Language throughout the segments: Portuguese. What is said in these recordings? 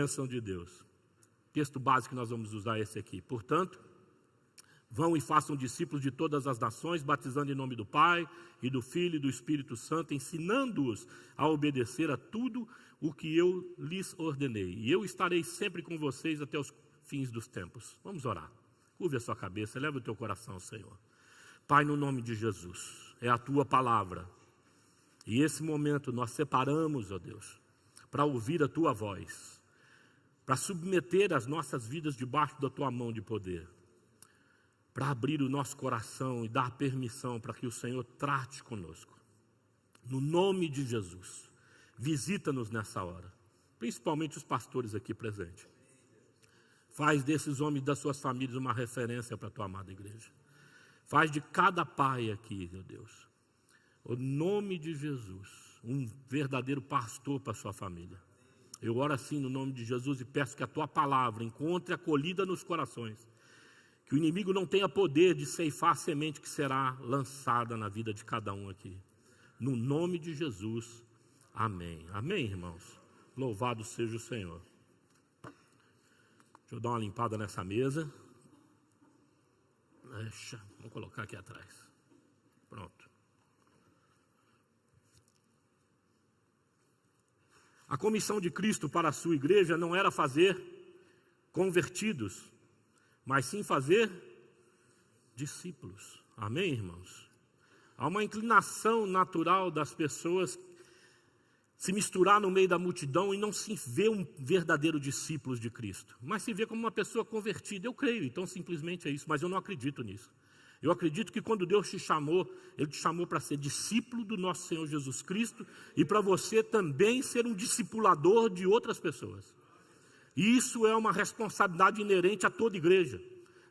Bênção de Deus. Texto básico que nós vamos usar é esse aqui. Portanto, vão e façam discípulos de todas as nações, batizando em nome do Pai, e do Filho e do Espírito Santo, ensinando-os a obedecer a tudo o que eu lhes ordenei. E eu estarei sempre com vocês até os fins dos tempos. Vamos orar. Curve a sua cabeça, leva o teu coração ao Senhor. Pai, no nome de Jesus, é a tua palavra. E esse momento nós separamos, ó Deus, para ouvir a tua voz, para submeter as nossas vidas debaixo da tua mão de poder, para abrir o nosso coração e dar permissão para que o Senhor trate conosco. No nome de Jesus, visita-nos nessa hora, principalmente os pastores aqui presentes. Faz desses homens e das suas famílias uma referência para a tua amada igreja. Faz de cada pai aqui, meu Deus, o nome de Jesus, um verdadeiro pastor para a sua família. Eu oro assim no nome de Jesus e peço que a tua palavra encontre acolhida nos corações. Que o inimigo não tenha poder de ceifar a semente que será lançada na vida de cada um aqui. No nome de Jesus, amém. Amém, irmãos? Louvado seja o Senhor. Deixa eu dar uma limpada nessa mesa. Vamos colocar aqui atrás. Pronto. A comissão de Cristo para a sua igreja não era fazer convertidos, mas sim fazer discípulos. Amém, irmãos? Há uma inclinação natural das pessoas se misturar no meio da multidão e não se vê um verdadeiro discípulo de Cristo, mas se vê como uma pessoa convertida. Eu creio, então simplesmente é isso, mas eu não acredito nisso. Eu acredito que quando Deus te chamou, Ele te chamou para ser discípulo do nosso Senhor Jesus Cristo e para você também ser um discipulador de outras pessoas. E isso é uma responsabilidade inerente a toda igreja.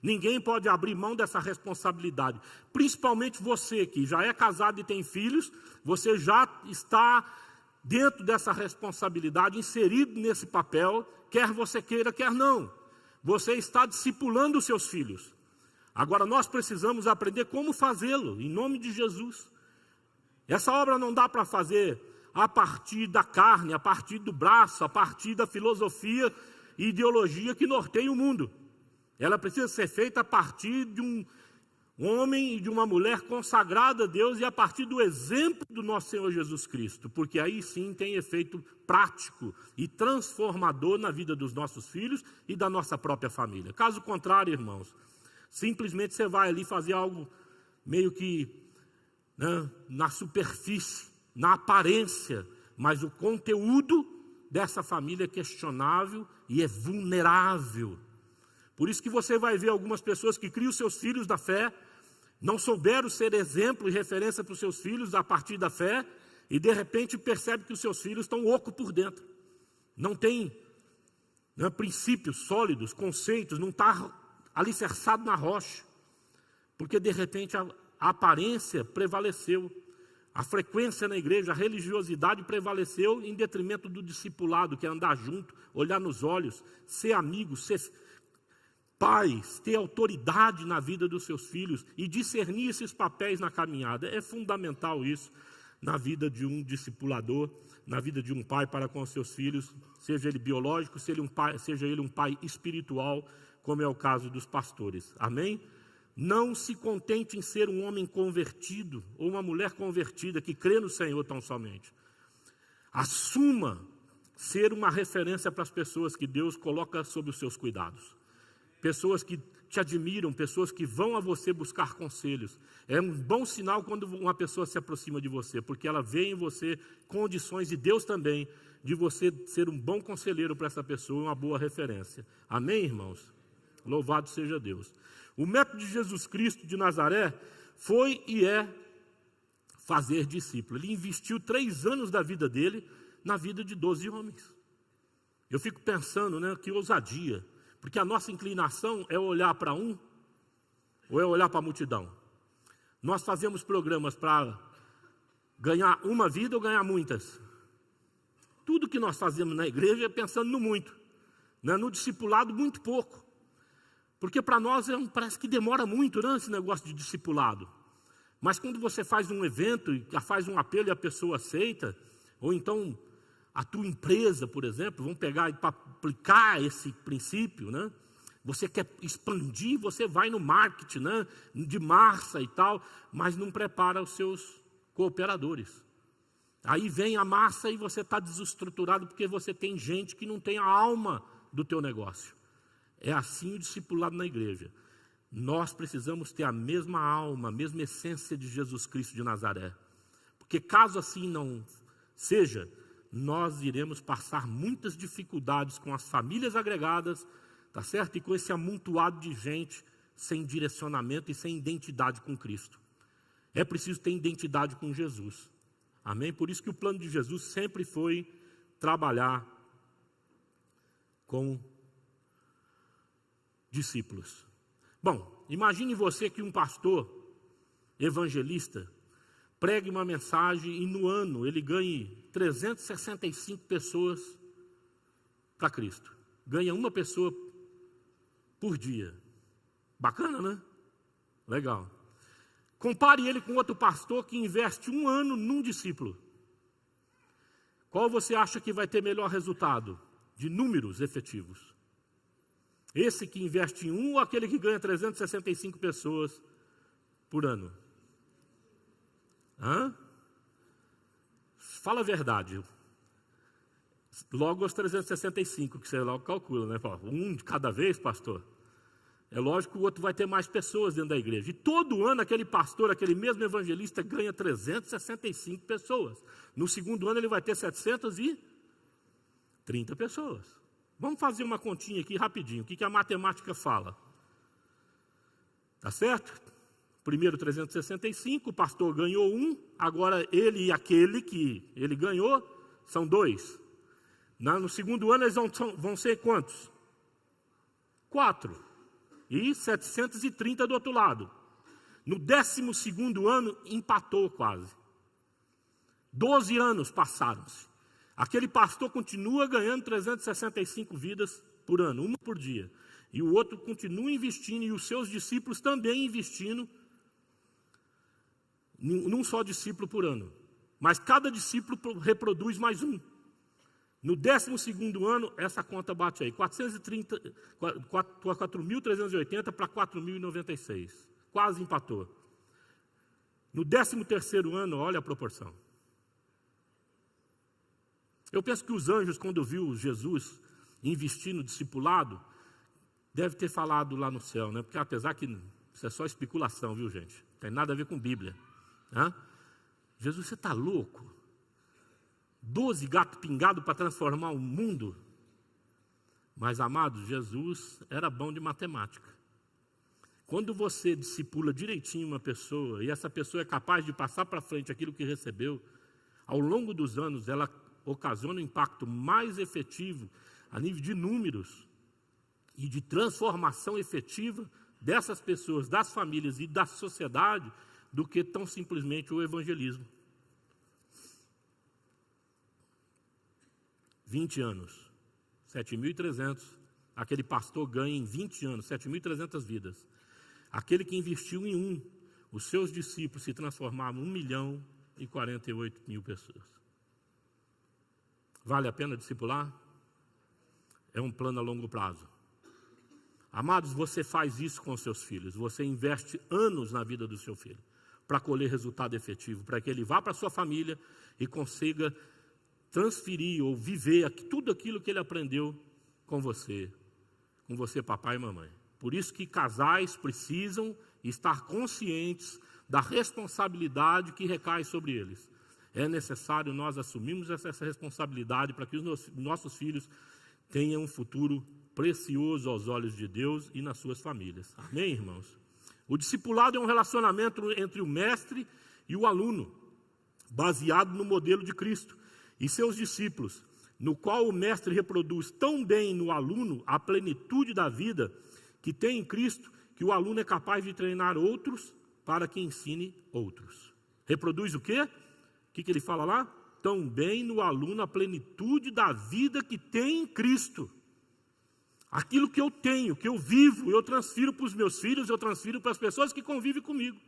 Ninguém pode abrir mão dessa responsabilidade. Principalmente você que já é casado e tem filhos, você já está dentro dessa responsabilidade, inserido nesse papel, quer você queira, quer não. Você está discipulando os seus filhos. Agora nós precisamos aprender como fazê-lo, em nome de Jesus. Essa obra não dá para fazer a partir da carne, a partir do braço, a partir da filosofia e ideologia que norteia o mundo. Ela precisa ser feita a partir de um homem e de uma mulher consagrada a Deus e a partir do exemplo do nosso Senhor Jesus Cristo, porque aí sim tem efeito prático e transformador na vida dos nossos filhos e da nossa própria família. Caso contrário, irmãos, simplesmente você vai ali fazer algo meio que na superfície, na aparência, mas o conteúdo dessa família é questionável e é vulnerável. Por isso que você vai ver algumas pessoas que criam seus filhos da fé, não souberam ser exemplo e referência para os seus filhos a partir da fé, e de repente percebe que os seus filhos estão ocos por dentro. Não tem princípios sólidos, conceitos, não está alicerçado na rocha, porque de repente a aparência prevaleceu, a frequência na igreja, a religiosidade prevaleceu em detrimento do discipulado, que é andar junto, olhar nos olhos, ser amigo, ser pais, ter autoridade na vida dos seus filhos e discernir esses papéis na caminhada. É fundamental isso na vida de um discipulador, na vida de um pai para com os seus filhos, seja ele biológico, seja ele um pai espiritual, como é o caso dos pastores. Amém? Não se contente em ser um homem convertido ou uma mulher convertida que crê no Senhor tão somente. Assuma ser uma referência para as pessoas que Deus coloca sob os seus cuidados. Pessoas que te admiram, pessoas que vão a você buscar conselhos. É um bom sinal quando uma pessoa se aproxima de você, porque ela vê em você condições, e Deus também, de você ser um bom conselheiro para essa pessoa, uma boa referência. Amém, irmãos? Louvado seja Deus. O método de Jesus Cristo de Nazaré foi e é fazer discípulo. Ele investiu 3 anos da vida dele na vida de 12 homens. Eu fico pensando, que ousadia. Porque a nossa inclinação é olhar para um ou é olhar para a multidão. Nós fazemos programas para ganhar uma vida ou ganhar muitas. Tudo que nós fazemos na igreja é pensando no muito. No discipulado, muito pouco. Porque para nós parece que demora muito, esse negócio de discipulado. Mas quando você faz um evento, faz um apelo e a pessoa aceita, ou então a tua empresa, por exemplo, vamos pegar e para aplicar esse princípio, né? Você quer expandir, você vai no marketing, né? De massa e tal, mas não prepara os seus cooperadores. Aí vem a massa e você está desestruturado porque você tem gente que não tem a alma do teu negócio. É assim o discipulado na igreja. Nós precisamos ter a mesma alma, a mesma essência de Jesus Cristo de Nazaré. Porque caso assim não seja, nós iremos passar muitas dificuldades com as famílias agregadas, tá certo? E com esse amontoado de gente sem direcionamento e sem identidade com Cristo. É preciso ter identidade com Jesus. Amém? Por isso que o plano de Jesus sempre foi trabalhar com discípulos. Bom, imagine você que um pastor evangelista pregue uma mensagem e no ano ele ganhe 365 pessoas para Cristo. Ganha uma pessoa por dia. Bacana, né? Legal. Compare ele com outro pastor que investe um ano num discípulo. Qual você acha que vai ter melhor resultado de números efetivos? Esse que investe em um ou aquele que ganha 365 pessoas por ano? Hã? Fala a verdade. Logo os 365, que você logo calcula, né? Um de cada vez, pastor. É lógico que o outro vai ter mais pessoas dentro da igreja. E todo ano aquele pastor, aquele mesmo evangelista ganha 365 pessoas. No segundo ano ele vai ter 730 pessoas. Vamos fazer uma continha aqui rapidinho. O que a matemática fala? Tá certo? Primeiro 365, o pastor ganhou um, agora ele e aquele que ele ganhou são dois. No segundo ano eles vão ser quantos? 4. E 730 do outro lado. No 12º ano, empatou quase. 12 anos passaram-se. Aquele pastor continua ganhando 365 vidas por ano, uma por dia. E o outro continua investindo, e os seus discípulos também investindo num só discípulo por ano. Mas cada discípulo reproduz mais um. No 12º ano, essa conta bate aí, 4.380 para 4.096, quase empatou. No 13º ano, olha a proporção. Eu penso que os anjos, quando viu Jesus investir no discipulado, deve ter falado lá no céu, né? Porque apesar que isso é só especulação, viu, gente? Não tem nada a ver com Bíblia. Né? Jesus, você está louco? 12 gatos pingados para transformar o mundo. Mas, amados, Jesus era bom de matemática. Quando você discipula direitinho uma pessoa, e essa pessoa é capaz de passar para frente aquilo que recebeu, ao longo dos anos ela ocasiona um impacto mais efetivo a nível de números e de transformação efetiva dessas pessoas, das famílias e da sociedade, do que tão simplesmente o evangelismo. 20 anos, 7.300, aquele pastor ganha em 20 anos, 7.300 vidas. Aquele que investiu em um, os seus discípulos se transformaram em 1.048.000 pessoas. Vale a pena discipular? É um plano a longo prazo. Amados, você faz isso com os seus filhos, você investe anos na vida do seu filho, para colher resultado efetivo, para que ele vá para a sua família e consiga transferir ou viver tudo aquilo que ele aprendeu com você papai e mamãe. Por isso que casais precisam estar conscientes da responsabilidade que recai sobre eles. É necessário nós assumirmos essa responsabilidade para que os nossos filhos tenham um futuro precioso aos olhos de Deus e nas suas famílias. Amém, irmãos? O discipulado é um relacionamento entre o mestre e o aluno, baseado no modelo de Cristo e seus discípulos, no qual o mestre reproduz tão bem no aluno a plenitude da vida que tem em Cristo, que o aluno é capaz de treinar outros para que ensine outros. Reproduz o quê? O que ele fala lá? Tão bem no aluno a plenitude da vida que tem em Cristo. Aquilo que eu tenho, que eu vivo, eu transfiro para os meus filhos, eu transfiro para as pessoas que convivem comigo.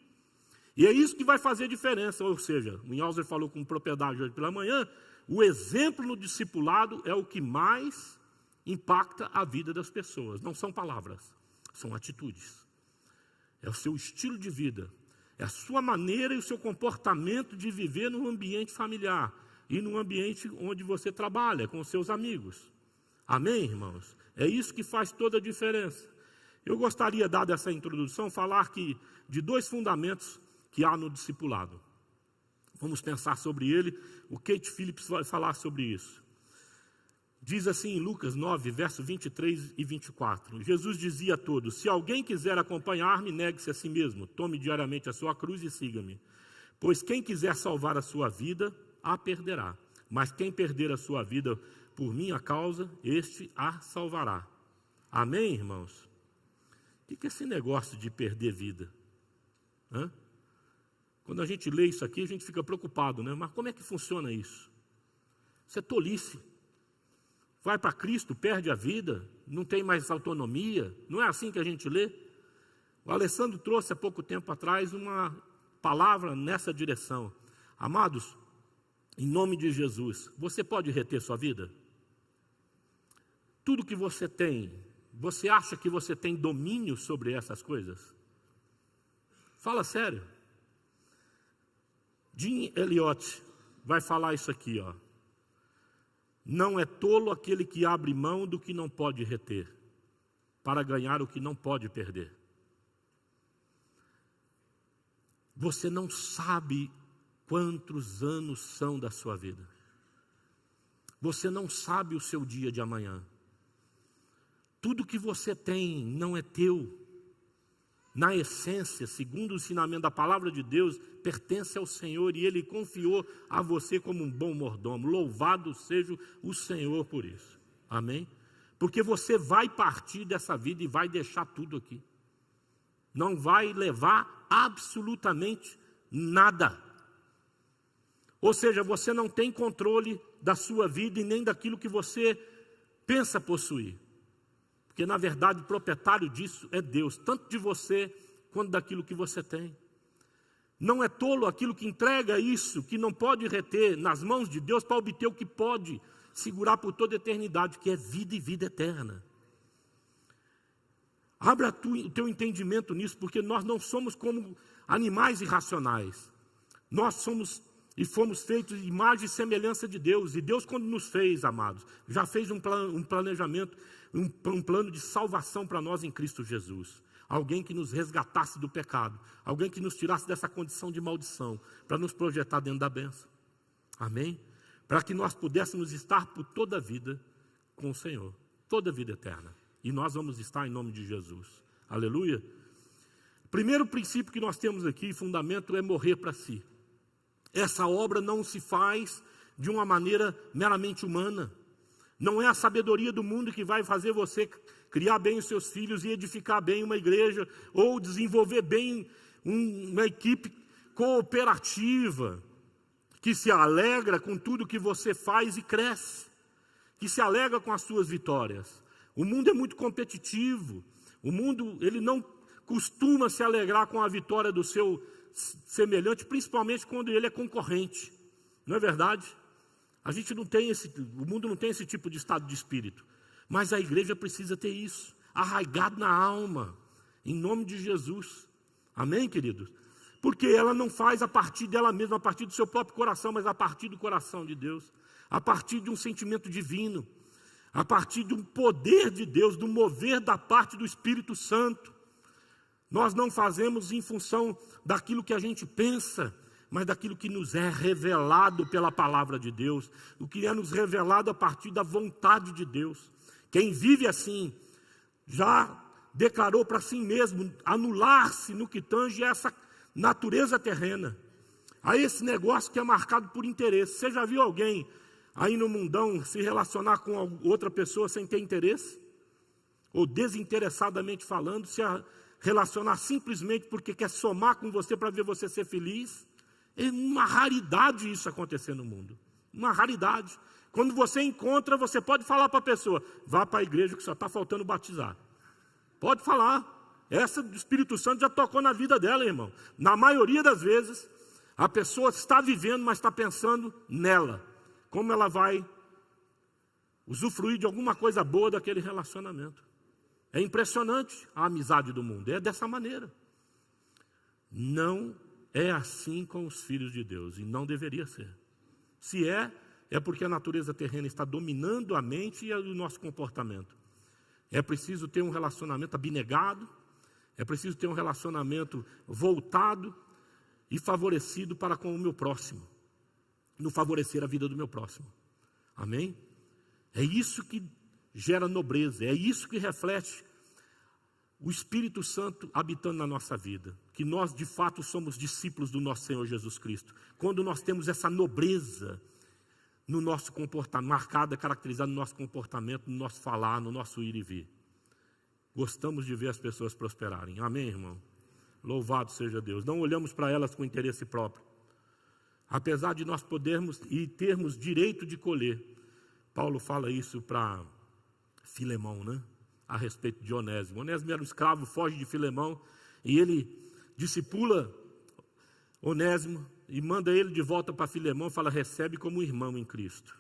E é isso que vai fazer diferença. Ou seja, o Minhauser falou com propriedade hoje pela manhã, o exemplo no discipulado é o que mais impacta a vida das pessoas. Não são palavras, são atitudes. É o seu estilo de vida, é a sua maneira e o seu comportamento de viver no ambiente familiar e no ambiente onde você trabalha, com os seus amigos. Amém, irmãos? É isso que faz toda a diferença. Eu gostaria, dada essa introdução, falar de 2 fundamentos que há no discipulado. Vamos pensar sobre ele. O Kate Phillips vai falar sobre isso. Diz assim em Lucas 9, verso 23 e 24. Jesus dizia a todos: se alguém quiser acompanhar-me, negue-se a si mesmo, tome diariamente a sua cruz e siga-me. Pois quem quiser salvar a sua vida, a perderá. Mas quem perder a sua vida por minha causa, este a salvará. Amém, irmãos? O que é esse negócio de perder vida? Quando a gente lê isso aqui, a gente fica preocupado, né? Mas como é que funciona isso? Isso é tolice. Vai para Cristo, perde a vida, não tem mais autonomia. Não é assim que a gente lê? O Alessandro trouxe há pouco tempo atrás uma palavra nessa direção. Amados, em nome de Jesus, você pode reter sua vida? Tudo que você tem, você acha que você tem domínio sobre essas coisas? Fala sério. Jim Elliot vai falar isso aqui, ó. Não é tolo aquele que abre mão do que não pode reter, para ganhar o que não pode perder. Você não sabe quantos anos são da sua vida. Você não sabe o seu dia de amanhã. Tudo que você tem não é teu. Na essência, segundo o ensinamento da palavra de Deus, pertence ao Senhor e Ele confiou a você como um bom mordomo. Louvado seja o Senhor por isso. Amém? Porque você vai partir dessa vida e vai deixar tudo aqui. Não vai levar absolutamente nada. Ou seja, você não tem controle da sua vida e nem daquilo que você pensa possuir. Porque, na verdade, o proprietário disso é Deus, tanto de você quanto daquilo que você tem. Não é tolo aquilo que entrega isso, que não pode reter, nas mãos de Deus para obter o que pode segurar por toda a eternidade, que é vida e vida eterna. Abra o teu entendimento nisso, porque nós não somos como animais irracionais. Nós somos e fomos feitos de imagem e semelhança de Deus. E Deus, quando nos fez, amados, já fez um planejamento, um plano de salvação para nós em Cristo Jesus. Alguém que nos resgatasse do pecado. Alguém que nos tirasse dessa condição de maldição, para nos projetar dentro da bênção. Amém? Para que nós pudéssemos estar por toda a vida com o Senhor. Toda a vida eterna. E nós vamos estar em nome de Jesus. Aleluia. Primeiro princípio que nós temos aqui, fundamento, é morrer para si. Essa obra não se faz de uma maneira meramente humana. Não é a sabedoria do mundo que vai fazer você criar bem os seus filhos e edificar bem uma igreja, ou desenvolver bem uma equipe cooperativa, que se alegra com tudo que você faz e cresce, que se alegra com as suas vitórias. O mundo é muito competitivo, o mundo ele não costuma se alegrar com a vitória do seu semelhante, principalmente quando ele é concorrente. Não é verdade? A gente não tem o mundo não tem esse tipo de estado de espírito. Mas a igreja precisa ter isso, arraigado na alma, em nome de Jesus. Amém, queridos? Porque ela não faz a partir dela mesma, a partir do seu próprio coração, mas a partir do coração de Deus, a partir de um sentimento divino, a partir de um poder de Deus, do mover da parte do Espírito Santo. Nós não fazemos em função daquilo que a gente pensa, mas daquilo que nos é revelado pela palavra de Deus, o que é nos revelado a partir da vontade de Deus. Quem vive assim, já declarou para si mesmo anular-se no que tange essa natureza terrena, a esse negócio que é marcado por interesse. Você já viu alguém aí no mundão se relacionar com outra pessoa sem ter interesse? Ou desinteressadamente falando, se relacionar simplesmente porque quer somar com você para ver você ser feliz? É uma raridade isso acontecer no mundo. Uma raridade. Quando você encontra, você pode falar para a pessoa: vá para a igreja que só está faltando batizar. Pode falar. Essa do Espírito Santo já tocou na vida dela, irmão. Na maioria das vezes, a pessoa está vivendo, mas está pensando nela. como ela vai usufruir de alguma coisa boa daquele relacionamento. É impressionante a amizade do mundo, é dessa maneira. Não é assim com os filhos de Deus, e não deveria ser. Se é porque a natureza terrena está dominando a mente e o nosso comportamento. É preciso ter um relacionamento abnegado, é preciso ter um relacionamento voltado e favorecido para com o meu próximo, no favorecer a vida do meu próximo. Amém? É isso que gera nobreza, é isso que reflete o Espírito Santo habitando na nossa vida, que nós de fato somos discípulos do nosso Senhor Jesus Cristo. Quando nós temos essa nobreza no nosso comportamento, marcada, caracterizada no nosso comportamento, no nosso falar, no nosso ir e vir. Gostamos de ver as pessoas prosperarem. Amém, irmão? Louvado seja Deus. Não olhamos para elas com interesse próprio. Apesar de nós podermos e termos direito de colher. Paulo fala isso para Filemão, né? A respeito de Onésimo. Onésimo era um escravo, foge de Filemão, e ele discipula Onésimo e manda ele de volta para Filemão, fala, recebe como irmão em Cristo.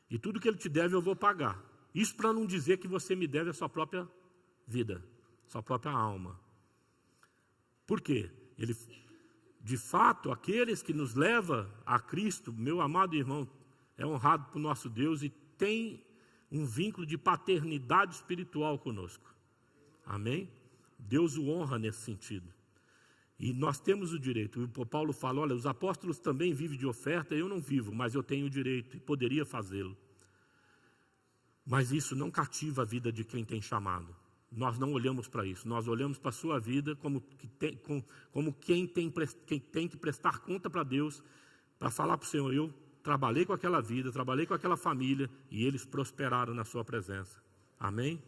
E tudo que ele te deve eu vou pagar. Isso para não dizer que você me deve a sua própria vida, sua própria alma. Por quê? Ele, de fato, aqueles que nos levam a Cristo, meu amado irmão, é honrado por nosso Deus e tem um vínculo de paternidade espiritual conosco. Amém? Deus o honra nesse sentido. E nós temos o direito. O Paulo fala, olha, os apóstolos também vivem de oferta, eu não vivo, mas eu tenho o direito e poderia fazê-lo. Mas isso não cativa a vida de quem tem chamado. Nós não olhamos para isso, nós olhamos para a sua vida como quem tem que prestar conta para Deus, para falar para o Senhor, eu trabalhei com aquela vida, trabalhei com aquela família, e eles prosperaram na sua presença. Amém?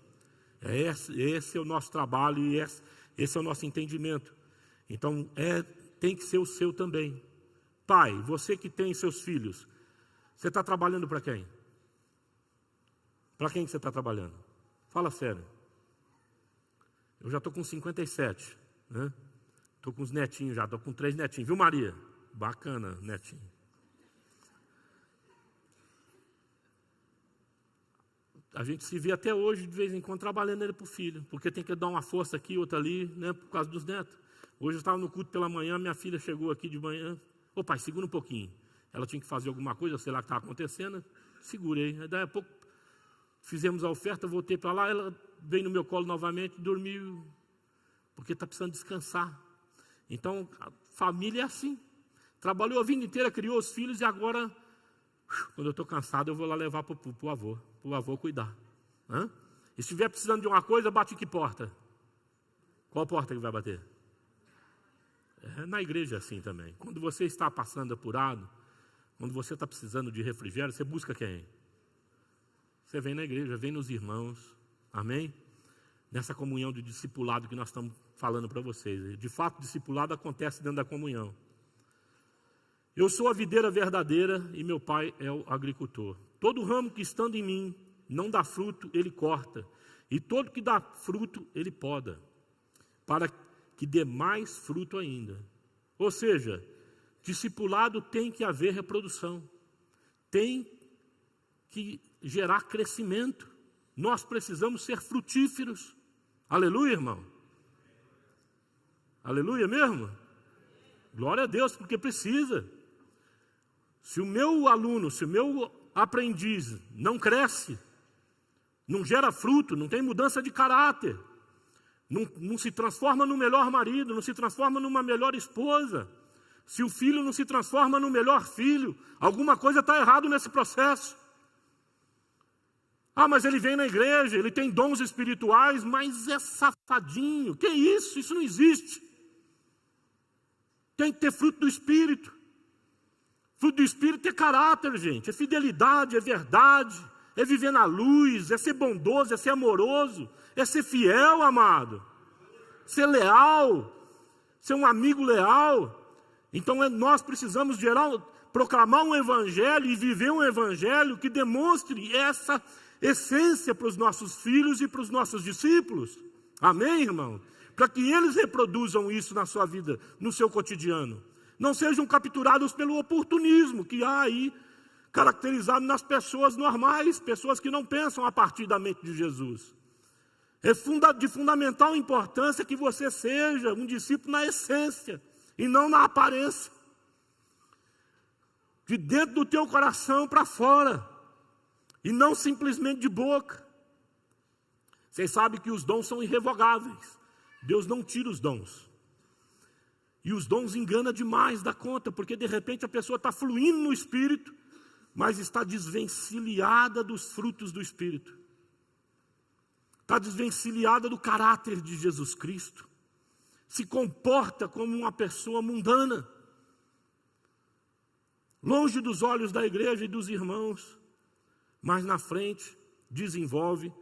Esse é o nosso trabalho e esse é o nosso entendimento. Então, tem que ser o seu também. Pai, você que tem seus filhos, você está trabalhando para quem? Para quem que você está trabalhando? Fala sério. Eu já estou com 57, né? Estou com os netinhos já, estou com 3 netinhos. Viu, Maria? Bacana, netinho. A gente se vê até hoje, de vez em quando, trabalhando ele para o filho, porque tem que dar uma força aqui, outra ali, né, por causa dos netos. Hoje eu estava no culto pela manhã, minha filha chegou aqui de manhã. Ô pai, segura um pouquinho. Ela tinha que fazer alguma coisa, sei lá o que estava acontecendo, segurei. Aí, daí a pouco, fizemos a oferta, voltei para lá, ela veio no meu colo novamente, dormiu, porque está precisando descansar. Então, a família é assim. Trabalhou a vida inteira, criou os filhos e agora, quando eu estou cansado, eu vou lá levar para o avô cuidar. E se estiver precisando de uma coisa, bate em que porta? Qual porta que vai bater? Na igreja é assim também. Quando você está passando apurado, quando você está precisando de refrigério, você busca quem? Você vem na igreja, vem nos irmãos. Amém? Nessa comunhão de discipulado que nós estamos falando para vocês. De fato, o discipulado acontece dentro da comunhão. Eu sou a videira verdadeira e meu pai é o agricultor. Todo ramo que estando em mim não dá fruto, ele corta. E todo que dá fruto, ele poda. Para que dê mais fruto ainda. Ou seja, discipulado tem que haver reprodução. Tem que gerar crescimento. Nós precisamos ser frutíferos. Aleluia, irmão? Aleluia mesmo? Glória a Deus, porque precisa. Se o meu aluno, se o meu aprendiz não cresce, não gera fruto, não tem mudança de caráter, não se transforma no melhor marido, não se transforma numa melhor esposa, se o filho não se transforma no melhor filho, alguma coisa está errado nesse processo. Ah, mas ele vem na igreja, ele tem dons espirituais, mas é safadinho. Que isso? Isso não existe. Tem que ter fruto do Espírito. Fruto do Espírito é caráter, gente. É fidelidade, é verdade. É viver na luz, é ser bondoso, é ser amoroso. É ser fiel, amado. Ser leal. Ser um amigo leal. Então nós precisamos proclamar um evangelho e viver um evangelho que demonstre essa essência para os nossos filhos e para os nossos discípulos. Amém, irmão? Para que eles reproduzam isso na sua vida, no seu cotidiano. Não sejam capturados pelo oportunismo, que há aí caracterizado nas pessoas normais, pessoas que não pensam a partir da mente de Jesus. É de fundamental importância que você seja um discípulo na essência e não na aparência. De dentro do teu coração para fora, e não simplesmente de boca. Vocês sabem que os dons são irrevogáveis. Deus não tira os dons. E os dons enganam demais da conta, porque de repente a pessoa está fluindo no Espírito, mas está desvencilhada dos frutos do Espírito. Está desvencilhada do caráter de Jesus Cristo. Se comporta como uma pessoa mundana. Longe dos olhos da igreja e dos irmãos. Mas na frente desenvolve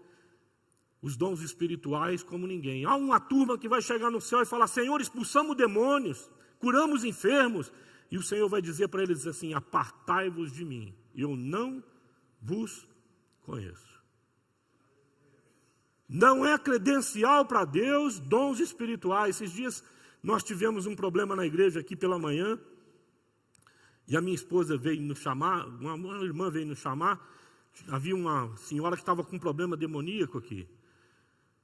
os dons espirituais como ninguém. Há uma turma que vai chegar no céu e falar: Senhor, expulsamos demônios, curamos enfermos. E o Senhor vai dizer para eles assim: apartai-vos de mim, eu não vos conheço. Não é credencial para Deus dons espirituais. Esses dias nós tivemos um problema na igreja aqui pela manhã, e a minha esposa veio nos chamar, uma irmã veio nos chamar. Havia uma senhora que estava com um problema demoníaco aqui.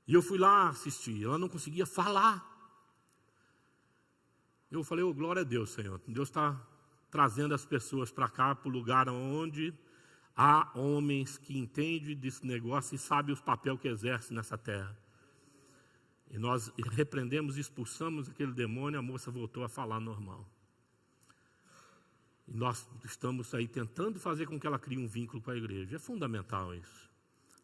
E eu fui lá assistir, ela não conseguia falar. Eu falei: oh, glória a Deus, Senhor. Deus está trazendo as pessoas para cá, para o lugar onde há homens que entendem desse negócio e sabem os papéis que exercem nessa terra. E nós repreendemos e expulsamos aquele demônio, a moça voltou a falar normal. E nós estamos aí tentando fazer com que ela crie um vínculo com a igreja. É fundamental isso.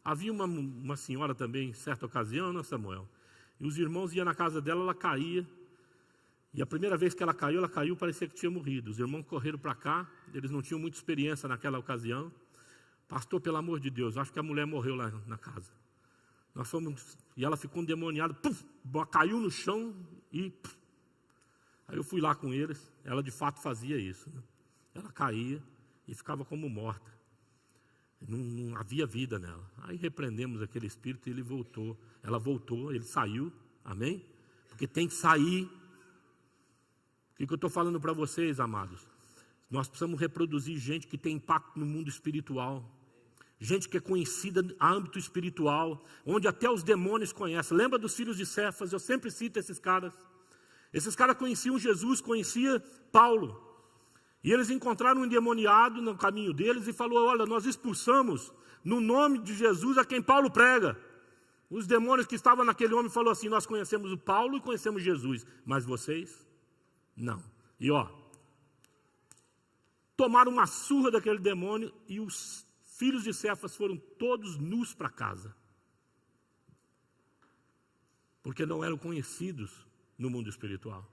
Havia uma senhora também, em certa ocasião, né, Samuel? E os irmãos iam na casa dela, ela caía. E a primeira vez que ela caiu, parecia que tinha morrido. Os irmãos correram para cá, eles não tinham muita experiência naquela ocasião. Pastor, pelo amor de Deus, acho que a mulher morreu lá na casa. Nós fomos, e ela ficou endemoniada, caiu no chão e... Aí eu fui lá com eles, ela de fato fazia isso, né? Ela caía e ficava como morta. Não havia vida nela. Aí repreendemos aquele espírito e ele voltou. Ela voltou, ele saiu. Amém? Porque tem que sair. O que eu estou falando para vocês, amados? Nós precisamos reproduzir gente que tem impacto no mundo espiritual. Gente que é conhecida no âmbito espiritual, onde até os demônios conhecem. Lembra dos filhos de Cefas? Eu sempre cito esses caras. Esses caras conheciam Jesus, conheciam Paulo. E eles encontraram um endemoniado no caminho deles e falou: olha, nós expulsamos no nome de Jesus a quem Paulo prega. Os demônios que estavam naquele homem falaram assim: nós conhecemos o Paulo e conhecemos Jesus, mas vocês, não. E tomaram uma surra daquele demônio e os filhos de Cefas foram todos nus para casa. Porque não eram conhecidos no mundo espiritual.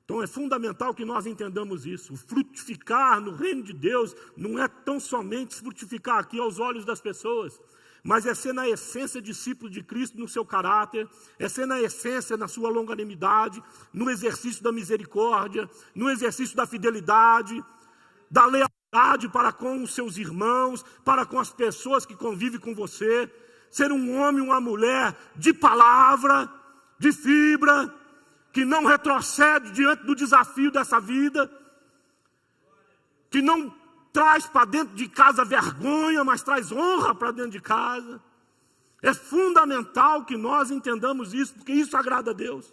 Então é fundamental que nós entendamos isso. O frutificar no reino de Deus não é tão somente frutificar aqui aos olhos das pessoas, mas é ser na essência discípulo de Cristo no seu caráter, é ser na essência na sua longanimidade, no exercício da misericórdia, no exercício da fidelidade, da lealdade para com os seus irmãos, para com as pessoas que convivem com você, ser um homem, uma mulher de palavra, de fibra, que não retrocede diante do desafio dessa vida, que não traz para dentro de casa vergonha, mas traz honra para dentro de casa. É fundamental que nós entendamos isso, porque isso agrada a Deus.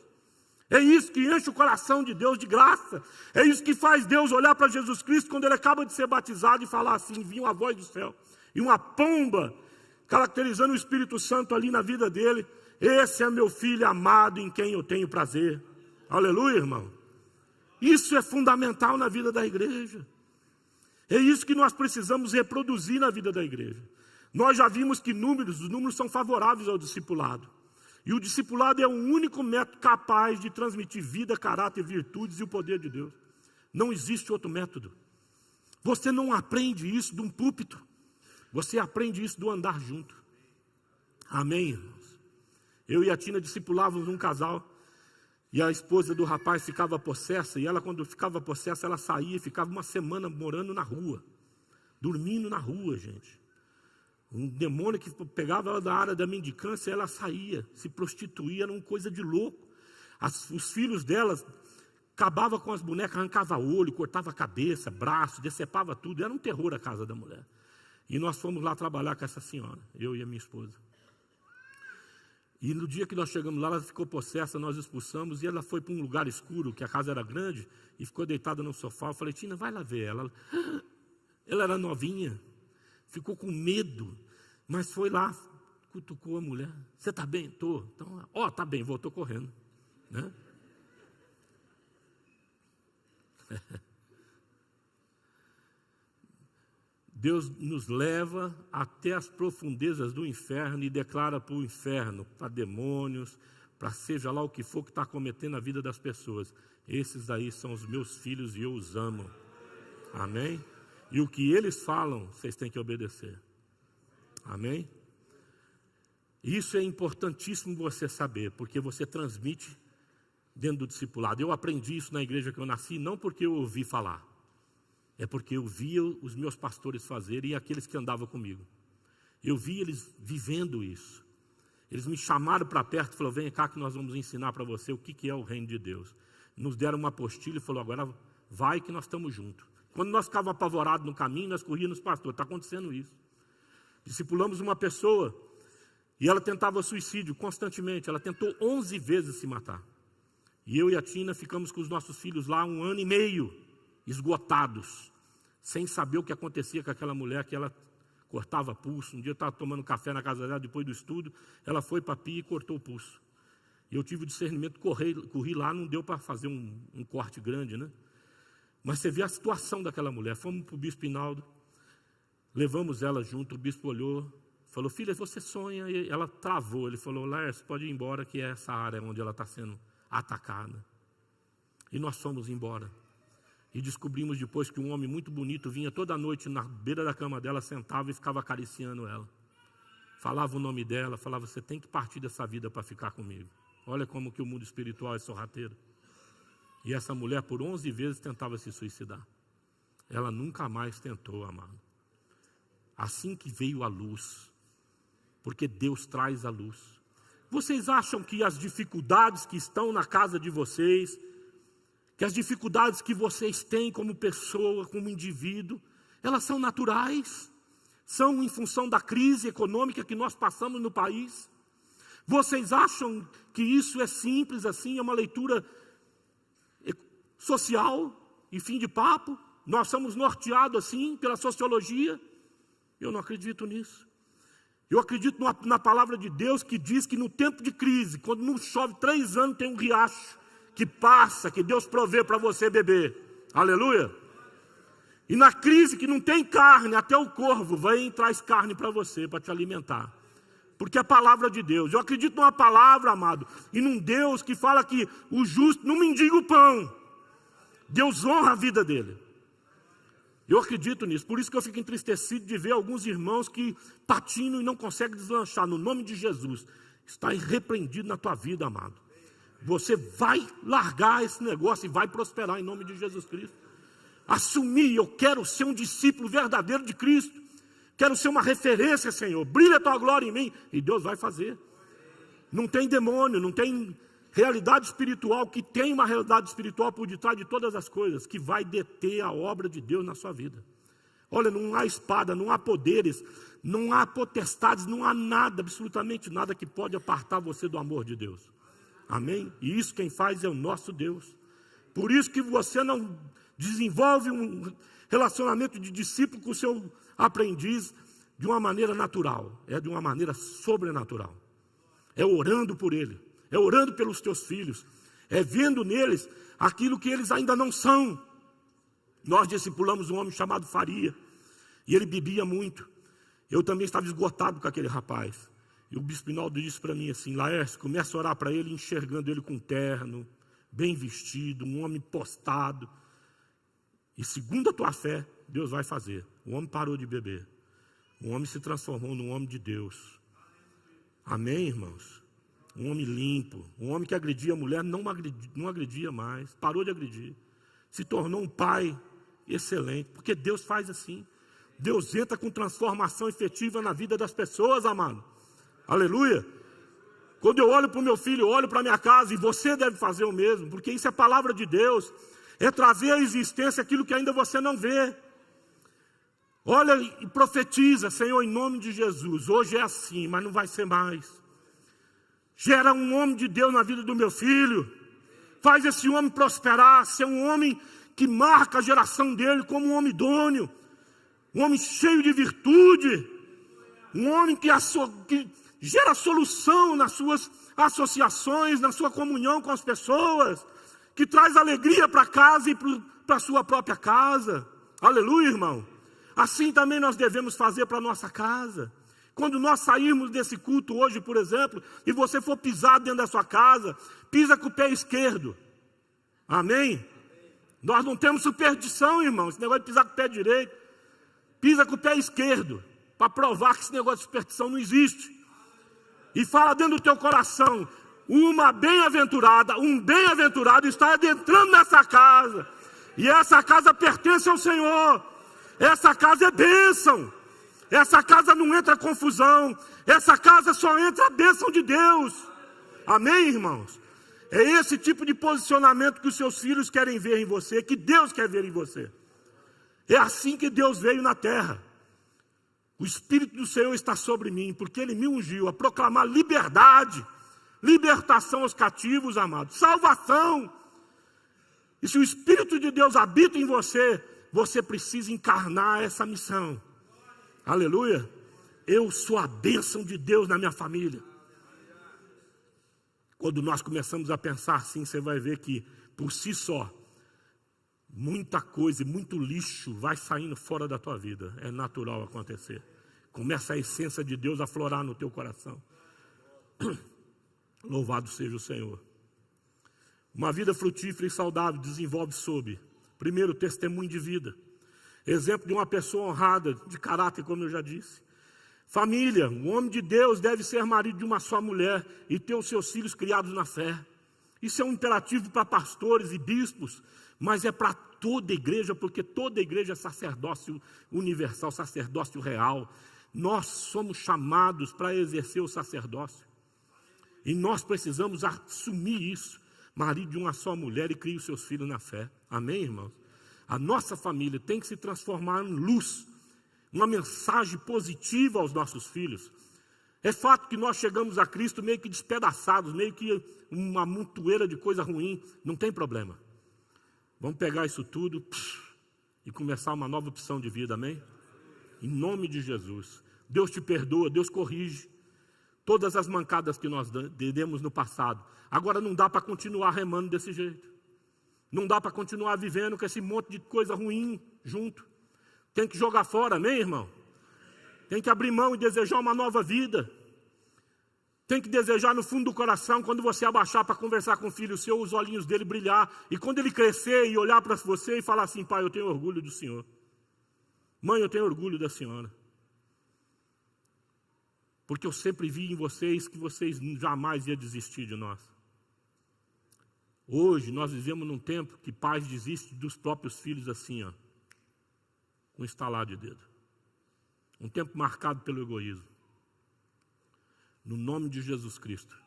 É isso que enche o coração de Deus de graça. É isso que faz Deus olhar para Jesus Cristo quando ele acaba de ser batizado e falar assim: vinha uma voz do céu e uma pomba, caracterizando o Espírito Santo ali na vida dele. Esse é meu filho amado em quem eu tenho prazer. Aleluia, irmão. Isso é fundamental na vida da igreja. É isso que nós precisamos reproduzir na vida da igreja. Nós já vimos que os números são favoráveis ao discipulado. E o discipulado é o único método capaz de transmitir vida, caráter, virtudes e o poder de Deus. Não existe outro método. Você não aprende isso de um púlpito. Você aprende isso do andar junto. Amém, irmãos? Eu e a Tina discipulávamos um casal. E a esposa do rapaz ficava possessa, e ela, quando ficava possessa, ela saía e ficava uma semana morando na rua, dormindo na rua, gente. Um demônio que pegava ela da área da mendicância, ela saía, se prostituía, era uma coisa de louco. Os filhos dela acabava com as bonecas, arrancava olho, cortava a cabeça, braço, decepava tudo. Era um terror a casa da mulher. E nós fomos lá trabalhar com essa senhora, eu e a minha esposa. E no dia que nós chegamos lá, ela ficou possessa, nós expulsamos, e ela foi para um lugar escuro, que a casa era grande, e ficou deitada no sofá. Eu falei, Tina, vai lá ver ela. Ela era novinha, ficou com medo, mas foi lá, cutucou a mulher. Você está bem? Estou. Então, está bem, voltou correndo. Né? Deus nos leva até as profundezas do inferno e declara para o inferno, para demônios, para seja lá o que for que está cometendo a vida das pessoas. Esses aí são os meus filhos e eu os amo. Amém? E o que eles falam, vocês têm que obedecer. Amém? Isso é importantíssimo você saber, porque você transmite dentro do discipulado. Eu aprendi isso na igreja que eu nasci, não porque eu ouvi falar. É porque eu via os meus pastores fazerem e aqueles que andavam comigo. Eu vi eles vivendo isso. Eles me chamaram para perto e falaram, vem cá que nós vamos ensinar para você o que é o reino de Deus. Nos deram uma apostila e falou, agora vai que nós estamos juntos. Quando nós ficávamos apavorados no caminho, nós corríamos nos pastores, está acontecendo isso. Discipulamos uma pessoa e ela tentava suicídio constantemente. Ela tentou 11 vezes se matar. E eu e a Tina ficamos com os nossos filhos lá 1 ano e meio, esgotados, sem saber o que acontecia com aquela mulher, que ela cortava pulso. Um dia eu estava tomando café na casa dela, depois do estudo, ela foi para a pia e cortou o pulso. E eu tive o discernimento, corri lá, não deu para fazer um corte grande, né? Mas você vê a situação daquela mulher. Fomos para o bispo Hinaldo, levamos ela junto, o bispo olhou, falou, filha, você sonha? E ela travou, ele falou, Laércio, pode ir embora, que é essa área onde ela está sendo atacada. E nós fomos embora. E descobrimos depois que um homem muito bonito vinha toda noite na beira da cama dela, sentava e ficava acariciando ela. Falava o nome dela, falava, você tem que partir dessa vida para ficar comigo. Olha como que o mundo espiritual é sorrateiro. E essa mulher por 11 vezes tentava se suicidar. Ela nunca mais tentou, amado. Assim que veio a luz, porque Deus traz a luz. Vocês acham que as dificuldades que estão na casa de vocês, que as dificuldades que vocês têm como pessoa, como indivíduo, elas são naturais? São em função da crise econômica que nós passamos no país? Vocês acham que isso é simples assim, é uma leitura social e fim de papo? Nós somos norteados assim pela sociologia? Eu não acredito nisso. Eu acredito na palavra de Deus que diz que no tempo de crise, quando não chove 3 anos, tem um riacho que passa, que Deus provê para você beber. Aleluia. E na crise que não tem carne, até o corvo vem e traz carne para você, para te alimentar. Porque é a palavra de Deus. Eu acredito numa palavra, amado, e num Deus que fala que o justo não mendiga o pão. Deus honra a vida dele. Eu acredito nisso. Por isso que eu fico entristecido de ver alguns irmãos que patinam e não conseguem deslanchar. No nome de Jesus, está repreendido na tua vida, amado. Você vai largar esse negócio e vai prosperar em nome de Jesus Cristo. Assumir, eu quero ser um discípulo verdadeiro de Cristo. Quero ser uma referência, Senhor. Brilha a tua glória em mim. E Deus vai fazer. Não tem demônio, não tem realidade espiritual, que tem uma realidade espiritual por detrás de todas as coisas, que vai deter a obra de Deus na sua vida. Olha, não há espada, não há poderes, não há potestades, não há nada, absolutamente nada que pode apartar você do amor de Deus. Amém? E isso quem faz é o nosso Deus. Por isso que você não desenvolve um relacionamento de discípulo com o seu aprendiz de uma maneira natural, é de uma maneira sobrenatural. É orando por ele, é orando pelos teus filhos, é vendo neles aquilo que eles ainda não são. Nós discipulamos um homem chamado Faria, e ele bebia muito. Eu também estava esgotado com aquele rapaz. E o bispo Hinaldo disse para mim assim, Laércio, começa a orar para ele, enxergando ele com terno, bem vestido, um homem postado. E segundo a tua fé, Deus vai fazer. O homem parou de beber. O homem se transformou num homem de Deus. Amém, irmãos? Um homem limpo. Um homem que agredia a mulher, não agredia mais. Parou de agredir. Se tornou um pai excelente. Porque Deus faz assim. Deus entra com transformação efetiva na vida das pessoas, amado. Aleluia. Quando eu olho para o meu filho, eu olho para a minha casa, e você deve fazer o mesmo, porque isso é palavra de Deus, é trazer à existência aquilo que ainda você não vê. Olha e profetiza: Senhor, em nome de Jesus, hoje é assim, mas não vai ser mais. Gera um homem de Deus na vida do meu filho, faz esse homem prosperar, ser um homem que marca a geração dele como um homem idôneo, um homem cheio de virtude, um homem que gera solução nas suas associações, na sua comunhão com as pessoas, que traz alegria para casa e para a sua própria casa. Aleluia, irmão. Assim também nós devemos fazer para a nossa casa. Quando nós sairmos desse culto hoje, por exemplo, e você for pisar dentro da sua casa, pisa com o pé esquerdo. Amém? Nós não temos superstição, irmão, esse negócio de pisar com o pé direito. Pisa com o pé esquerdo, para provar que esse negócio de superstição não existe. E fala dentro do teu coração: um bem-aventurado está adentrando nessa casa. E essa casa pertence ao Senhor. Essa casa é bênção. Essa casa não entra confusão. Essa casa só entra a bênção de Deus. Amém, irmãos? É esse tipo de posicionamento que os seus filhos querem ver em você, que Deus quer ver em você. É assim que Deus veio na terra. O Espírito do Senhor está sobre mim, porque Ele me ungiu a proclamar liberdade, libertação aos cativos, amados, salvação. E se o Espírito de Deus habita em você, você precisa encarnar essa missão. Aleluia. Eu sou a bênção de Deus na minha família. Quando nós começamos a pensar assim, você vai ver que, por si só, muita coisa e muito lixo vai saindo fora da tua vida. É natural acontecer. Começa a essência de Deus a florar no teu coração. Louvado seja o Senhor. Uma vida frutífera e saudável desenvolve sob, primeiro, testemunho de vida. Exemplo de uma pessoa honrada, de caráter, como eu já disse. Família, o homem de Deus deve ser marido de uma só mulher e ter os seus filhos criados na fé. Isso é um imperativo para pastores e bispos, mas é para toda a igreja, porque toda a igreja é sacerdócio universal, sacerdócio real. Nós somos chamados para exercer o sacerdócio. E nós precisamos assumir isso. Marido de uma só mulher e crie os seus filhos na fé. Amém, irmãos? A nossa família tem que se transformar em luz, uma mensagem positiva aos nossos filhos. É fato que nós chegamos a Cristo meio que despedaçados, meio que uma montoeira de coisa ruim. Não tem problema. Vamos pegar isso tudo e começar uma nova opção de vida, amém? Em nome de Jesus. Deus te perdoa, Deus corrige todas as mancadas que nós demos no passado. Agora não dá para continuar remando desse jeito. Não dá para continuar vivendo com esse monte de coisa ruim junto. Tem que jogar fora, amém, irmão? Tem que abrir mão e desejar uma nova vida. Tem que desejar no fundo do coração, quando você abaixar para conversar com o filho seu, os olhinhos dele brilhar. E quando ele crescer e olhar para você e falar assim: pai, eu tenho orgulho do senhor. Mãe, eu tenho orgulho da senhora. Porque eu sempre vi em vocês que vocês jamais iam desistir de nós. Hoje nós vivemos num tempo que pais desistem dos próprios filhos assim, ó, com um estalar de dedo. Um tempo marcado pelo egoísmo. No nome de Jesus Cristo,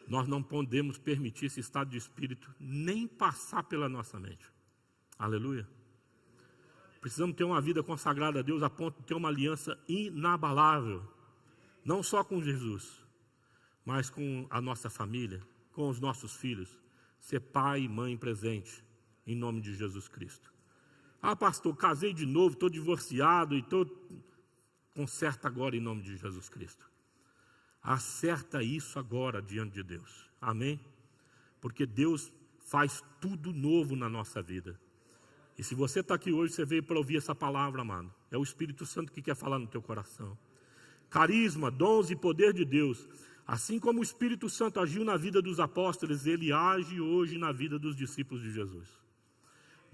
nós não podemos permitir esse estado de espírito nem passar pela nossa mente. Aleluia. Precisamos ter uma vida consagrada a Deus a ponto de ter uma aliança inabalável. Não só com Jesus, mas com a nossa família, com os nossos filhos. Ser pai e mãe presente, em nome de Jesus Cristo. Ah, pastor, casei de novo, estou divorciado e estou... Conserta agora em nome de Jesus Cristo. Acerta isso agora diante de Deus. Amém? Porque Deus faz tudo novo na nossa vida. E se você está aqui hoje, você veio para ouvir essa palavra, amado. É o Espírito Santo que quer falar no teu coração. Carisma, dons e poder de Deus. Assim como o Espírito Santo agiu na vida dos apóstolos, ele age hoje na vida dos discípulos de Jesus.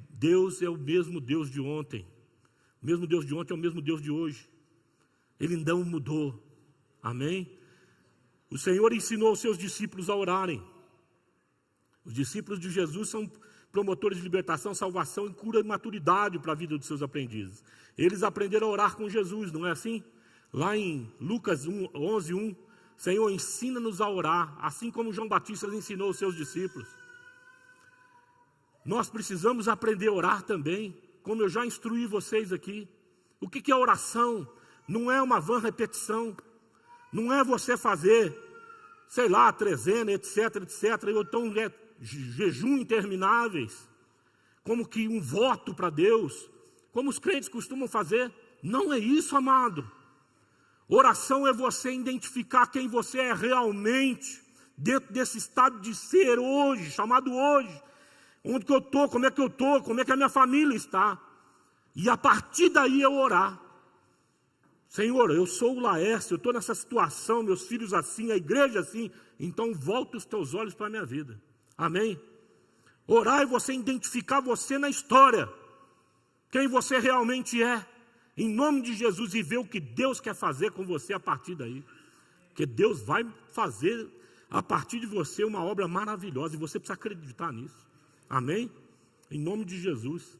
Deus é o mesmo Deus de ontem. O mesmo Deus de ontem é o mesmo Deus de hoje. Ele não mudou. Amém? O Senhor ensinou os seus discípulos a orarem. Os discípulos de Jesus são promotores de libertação, salvação e cura e maturidade para a vida dos seus aprendizes. Eles aprenderam a orar com Jesus, não é assim? Lá em Lucas 11:1, Senhor, ensina-nos a orar, assim como João Batista ensinou os seus discípulos. Nós precisamos aprender a orar também, como eu já instruí vocês aqui. O que é oração? Não é uma vã repetição, não é você fazer, sei lá, trezena, etc, ou então jejum intermináveis, como que um voto para Deus, como os crentes costumam fazer. Não é isso, amado. Oração é você identificar quem você é realmente, dentro desse estado de ser hoje, chamado hoje. Onde que eu estou, como é que eu estou, como é que a minha família está. E a partir daí eu orar. Senhor, eu sou o Laércio, eu estou nessa situação, meus filhos assim, a igreja assim, então volta os teus olhos para a minha vida. Amém? Orar é você identificar você na história, quem você realmente é, em nome de Jesus, e ver o que Deus quer fazer com você a partir daí. Porque Deus vai fazer a partir de você uma obra maravilhosa, e você precisa acreditar nisso. Amém? Em nome de Jesus.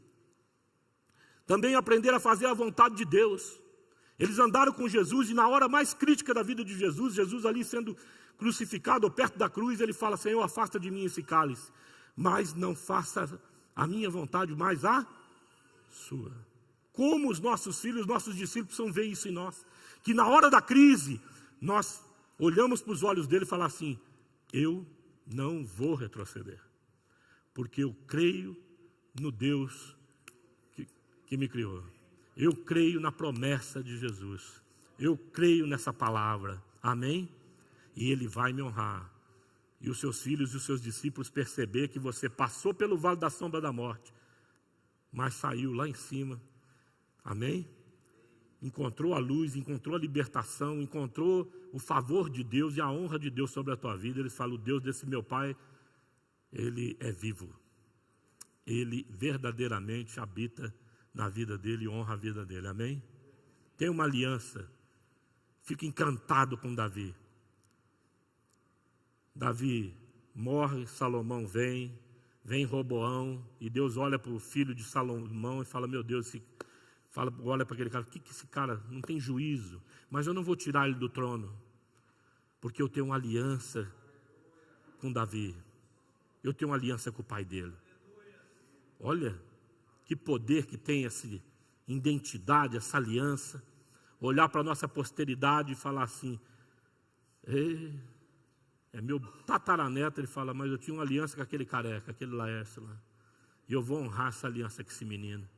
Também aprender a fazer a vontade de Deus. Eles andaram com Jesus e na hora mais crítica da vida de Jesus, Jesus ali sendo crucificado ou perto da cruz, ele fala: Senhor, afasta de mim esse cálice, mas não faça a minha vontade, mas a sua. Como os nossos filhos, nossos discípulos precisam ver isso em nós, que na hora da crise, nós olhamos para os olhos dele e falamos assim: eu não vou retroceder, porque eu creio no Deus que me criou. Eu creio na promessa de Jesus. Eu creio nessa palavra. Amém? E Ele vai me honrar. E os seus filhos e os seus discípulos perceber que você passou pelo vale da sombra da morte, mas saiu lá em cima. Amém? Encontrou a luz, encontrou a libertação, encontrou o favor de Deus e a honra de Deus sobre a tua vida. Eles falam: o Deus desse meu pai, Ele é vivo. Ele verdadeiramente habita na vida dele e honra a vida dele. Amém? Tem uma aliança. Fica encantado com Davi. Davi morre, Salomão vem Roboão, e Deus olha para o filho de Salomão e fala: meu Deus, olha para aquele cara, que esse cara não tem juízo, mas eu não vou tirar ele do trono, porque eu tenho uma aliança com Davi, eu tenho uma aliança com o pai dele. Olha que poder que tem essa identidade, essa aliança. Olhar para a nossa posteridade e falar assim: é meu tataraneto. Ele fala: mas eu tinha uma aliança com aquele careca, aquele Laércio lá, e eu vou honrar essa aliança com esse menino.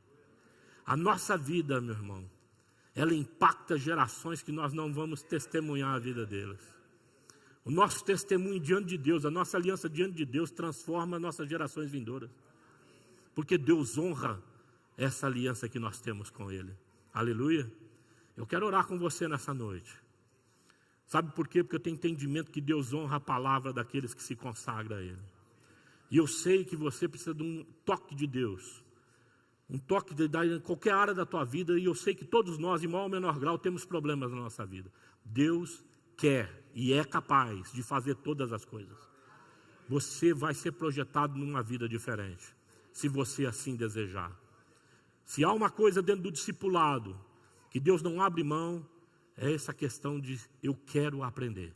A nossa vida, meu irmão, ela impacta gerações que nós não vamos testemunhar a vida deles. O nosso testemunho diante de Deus, a nossa aliança diante de Deus transforma nossas gerações vindouras. Porque Deus honra essa aliança que nós temos com Ele. Aleluia. Eu quero orar com você nessa noite. Sabe por quê? Porque eu tenho entendimento que Deus honra a palavra daqueles que se consagram a Ele. E eu sei que você precisa de um toque de Deus. Um toque em qualquer área da tua vida. E eu sei que todos nós, em maior ou menor grau, temos problemas na nossa vida. Deus quer e é capaz de fazer todas as coisas. Você vai ser projetado numa vida diferente, se você assim desejar. Se há uma coisa dentro do discipulado que Deus não abre mão, é essa questão de: eu quero aprender.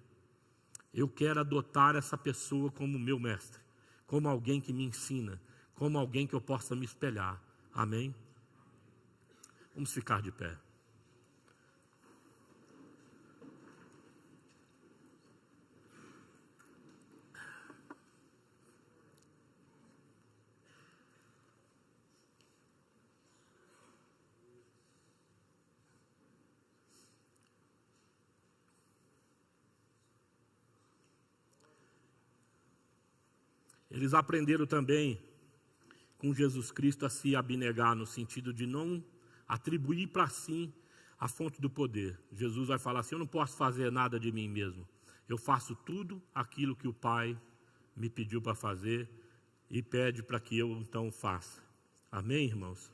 Eu quero adotar essa pessoa como meu mestre, como alguém que me ensina, como alguém que eu possa me espelhar. Amém? Vamos ficar de pé. Eles aprenderam também com Jesus Cristo a se abnegar, no sentido de não atribuir para si a fonte do poder. Jesus vai falar assim: eu não posso fazer nada de mim mesmo. Eu faço tudo aquilo que o Pai me pediu para fazer e pede para que eu então faça. Amém, irmãos?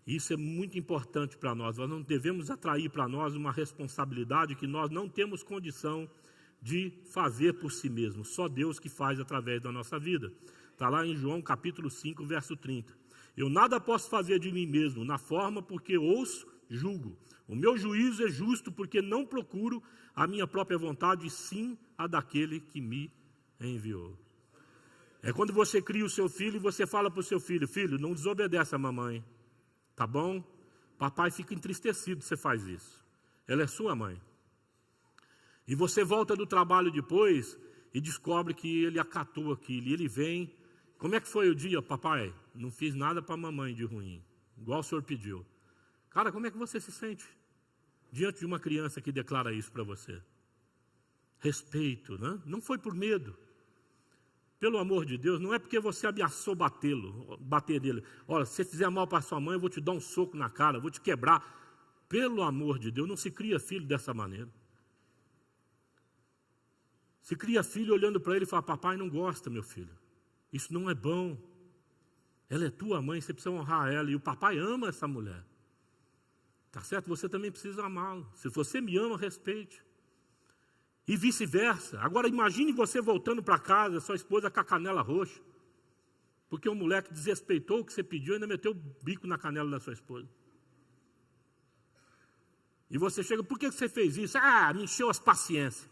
Isso é muito importante para nós. Nós não devemos atrair para nós uma responsabilidade que nós não temos condição de fazer por si mesmo. Só Deus que faz através da nossa vida. Está lá em João capítulo 5, verso 30. Eu nada posso fazer de mim mesmo, na forma porque ouço julgo. O meu juízo é justo, porque não procuro a minha própria vontade, sim a daquele que me enviou. É quando você cria o seu filho e você fala para o seu filho: filho, não desobedece a mamãe, tá bom? Papai fica entristecido se você faz isso. Ela é sua mãe. E você volta do trabalho depois e descobre que ele acatou aquilo. E ele vem: como é que foi o dia, papai? Não fiz nada para a mamãe de ruim, igual o senhor pediu. Cara, como é que você se sente diante de uma criança que declara isso para você? Respeito, né? Não foi por medo. Pelo amor de Deus, não é porque você ameaçou bater nele. Olha, se você fizer mal para sua mãe, eu vou te dar um soco na cara, eu vou te quebrar. Pelo amor de Deus, não se cria filho dessa maneira. Se cria filho olhando para ele e fala: papai não gosta, meu filho. Isso não é bom. Ela é tua mãe, você precisa honrar ela. E o papai ama essa mulher. Tá certo? Você também precisa amá-lo. Se você me ama, respeite. E vice-versa. Agora imagine você voltando para casa, sua esposa com a canela roxa, porque o moleque desrespeitou o que você pediu e ainda meteu o bico na canela da sua esposa. E você chega: por que você fez isso? Ah, me encheu as paciências.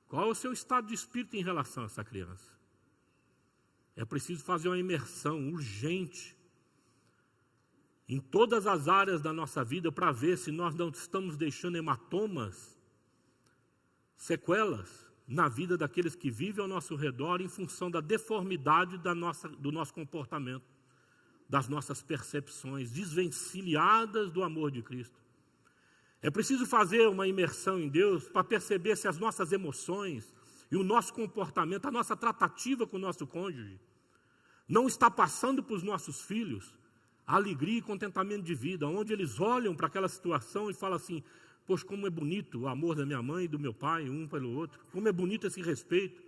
Qual é o seu estado de espírito em relação a essa criança? É preciso fazer uma imersão urgente em todas as áreas da nossa vida para ver se nós não estamos deixando hematomas, sequelas na vida daqueles que vivem ao nosso redor em função da deformidade do nosso comportamento, das nossas percepções desvencilhadas do amor de Cristo. É preciso fazer uma imersão em Deus para perceber se as nossas emoções e o nosso comportamento, a nossa tratativa com o nosso cônjuge, não está passando para os nossos filhos a alegria e contentamento de vida, onde eles olham para aquela situação e falam assim: poxa, como é bonito o amor da minha mãe e do meu pai, um pelo outro, como é bonito esse respeito.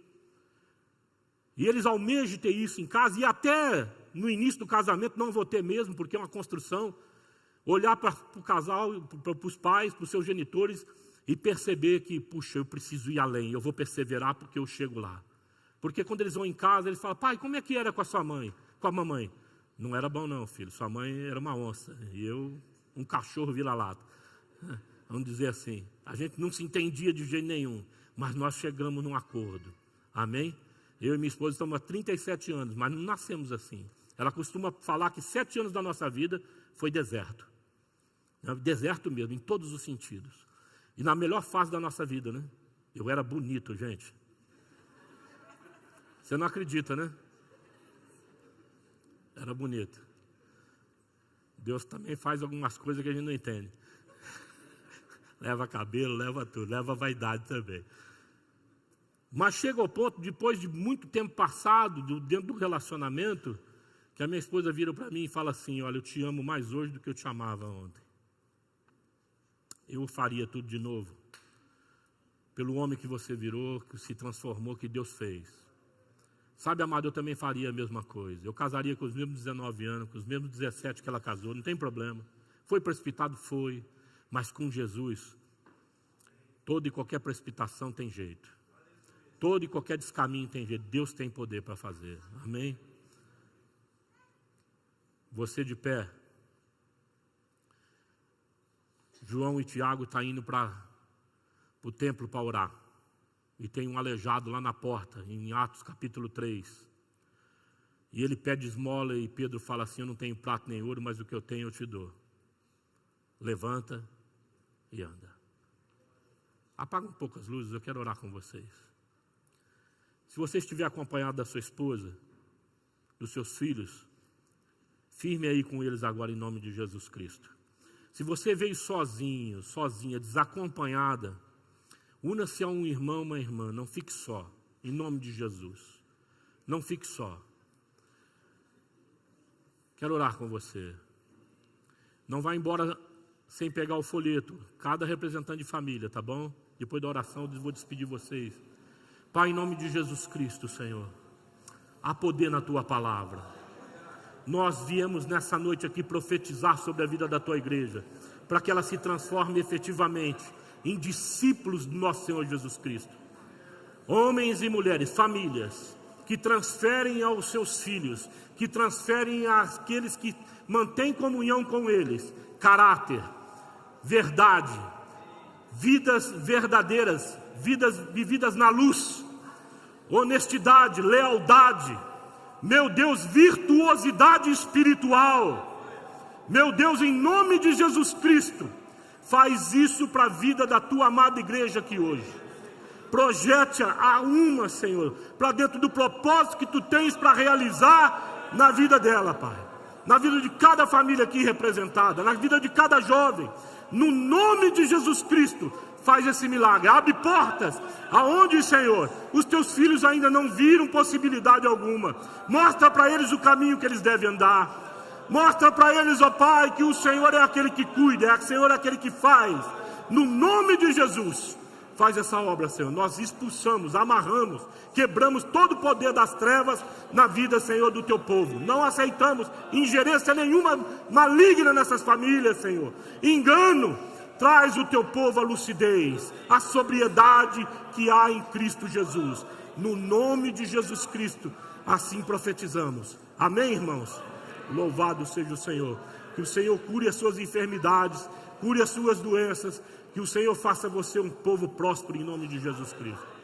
E eles almejam ter isso em casa, e até no início do casamento não vou ter mesmo, porque é uma construção. Olhar para o casal, para os pais, para os seus genitores e perceber que, puxa, eu preciso ir além, eu vou perseverar porque eu chego lá. Porque quando eles vão em casa, eles falam: pai, como é que era com a sua mãe, com a mamãe? Não era bom não, filho, sua mãe era uma onça e eu um cachorro vira-lata. Vamos dizer assim, a gente não se entendia de jeito nenhum, mas nós chegamos num acordo, amém? Eu e minha esposa estamos há 37 anos, mas não nascemos assim. Ela costuma falar que 7 anos da nossa vida foi deserto. Deserto mesmo, em todos os sentidos. E na melhor fase da nossa vida, né? Eu era bonito, gente. Você não acredita, né? Era bonito. Deus também faz algumas coisas que a gente não entende. Leva cabelo, leva tudo, leva vaidade também. Mas chega ao ponto, depois de muito tempo passado, dentro do relacionamento, que a minha esposa vira para mim e fala assim: olha, eu te amo mais hoje do que eu te amava ontem. Eu faria tudo de novo, pelo homem que você virou, que se transformou, que Deus fez. Sabe, amado, eu também faria a mesma coisa. Eu casaria com os mesmos 19 anos, com os mesmos 17 que ela casou, não tem problema. Foi precipitado? Foi. Mas com Jesus, toda e qualquer precipitação tem jeito. Todo e qualquer descaminho tem jeito. Deus tem poder para fazer. Amém? Você de pé. João e Tiago estão indo para o templo para orar. E tem um aleijado lá na porta, em Atos capítulo 3. E ele pede esmola e Pedro fala assim: eu não tenho prata nem ouro, mas o que eu tenho eu te dou. Levanta e anda. Apaga um pouco as luzes, eu quero orar com vocês. Se você estiver acompanhado da sua esposa, dos seus filhos, firme aí com eles agora em nome de Jesus Cristo. Se você veio sozinho, sozinha, desacompanhada, una-se a um irmão, uma irmã, não fique só, em nome de Jesus. Não fique só. Quero orar com você. Não vá embora sem pegar o folheto, cada representante de família, tá bom? Depois da oração eu vou despedir vocês. Pai, em nome de Jesus Cristo, Senhor, há poder na Tua palavra. Nós viemos nessa noite aqui profetizar sobre a vida da Tua igreja, para que ela se transforme efetivamente em discípulos do nosso Senhor Jesus Cristo. Homens e mulheres, famílias, que transferem aos seus filhos, que transferem àqueles que mantêm comunhão com eles, caráter, verdade, vidas verdadeiras, vidas vividas na luz, honestidade, lealdade, meu Deus, virtuosidade espiritual. Meu Deus, em nome de Jesus Cristo, faz isso para a vida da tua amada igreja aqui hoje. Projete-a a uma, Senhor, para dentro do propósito que tu tens para realizar na vida dela, Pai. Na vida de cada família aqui representada, na vida de cada jovem. No nome de Jesus Cristo, faz esse milagre. Abre portas aonde, Senhor, os teus filhos ainda não viram possibilidade alguma. Mostra para eles o caminho que eles devem andar. Mostra para eles, ó Pai, que o Senhor é aquele que cuida, o Senhor é aquele que faz. No nome de Jesus, faz essa obra, Senhor. Nós expulsamos, amarramos, quebramos todo o poder das trevas na vida, Senhor, do teu povo. Não aceitamos ingerência nenhuma maligna nessas famílias, Senhor. Engano, traz o teu povo à lucidez, à sobriedade que há em Cristo Jesus. No nome de Jesus Cristo, assim profetizamos. Amém, irmãos? Louvado seja o Senhor. Que o Senhor cure as suas enfermidades, cure as suas doenças, que o Senhor faça você um povo próspero em nome de Jesus Cristo.